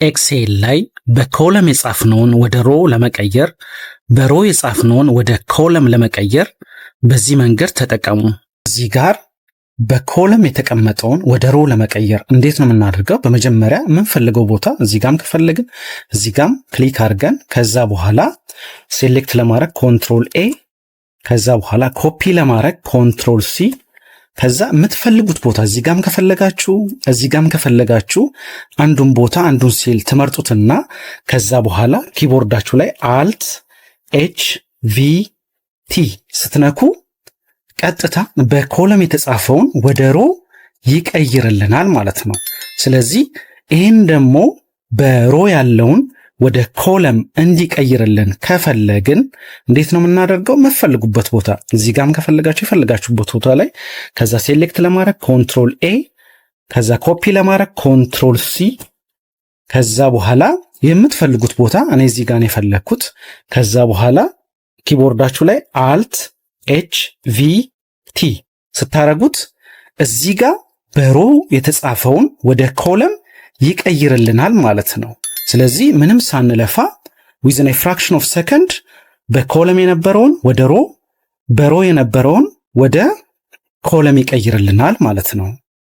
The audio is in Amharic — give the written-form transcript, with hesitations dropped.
ኤክሴል ላይ በኮለም የጻፍነውን ወደ ሮ ለመቀየር፣ በሮ የጻፍነውን ወደ ኮለም ለመቀየር በዚህ መንገድ ተጠቀሙ። እዚህ ጋር በኮለም የተቀመጠውን ወደ ሮ ለመቀየር እንዴት ነው የምናደርገው? በመጀመሪያ የምንፈልገው ቦታ እዚህ ጋም ከፈለግን እዚህ ጋም ክሊክ አድርገን ከዛ በኋላ ሴሌክት ለማድረግ ኮንትሮል ኤ፣ ከዛ በኋላ ኮፒ ለማድረግ ኮንትሮል ሲ፣ ከዛ የምትፈልጉት ቦታ እዚህ ጋም ከፈለጋችሁ እዚህ ጋም ከፈለጋችሁ አንዱን ቦታ አንዱን ሴል ትመርጡትና ከዛ በኋላ ኪቦርዳችሁ ላይ አልት ኤች ቪ ቲ ስትነኩ ቀጥታ በኮለም የተጻፈውን ወደ ሮ ይቀይርልናል ማለት ነው። ስለዚህ ይህን ደግሞ በሮ ያለውን ወደ ኮለም እንዲቀይርልን ከፈለግን እንዴት ነው የምናደርገው? የምትፈልጉበት ቦታ እዚህ ጋም ከፈለጋችሁ የፈለጋችሁበት ቦታ ላይ ከዛ ሴሌክት ለማድረግ ኮንትሮል ኤ፣ ከዛ ኮፒ ለማድረግ ኮንትሮል ሲ፣ ከዛ በኋላ የምትፈልጉት ቦታ እኔ እዚህ ጋር ነው የፈለግኩት። ከዛ በኋላ ኪቦርዳችሁ ላይ አልት ኤች ቪ ቲ ስታረጉት እዚህ ጋር በሮ የተጻፈውን ወደ ኮለም ይቀይርልናል ማለት ነው። ስለዚህ ምንም ሳንለፋ ዊዝን ፍራክሽን ኦፍ ሰከንድ በኮለም የነበረውን ወደ ሮ፣ በሮ የነበረውን ወደ ኮለም ይቀይርልናል ማለት ነው።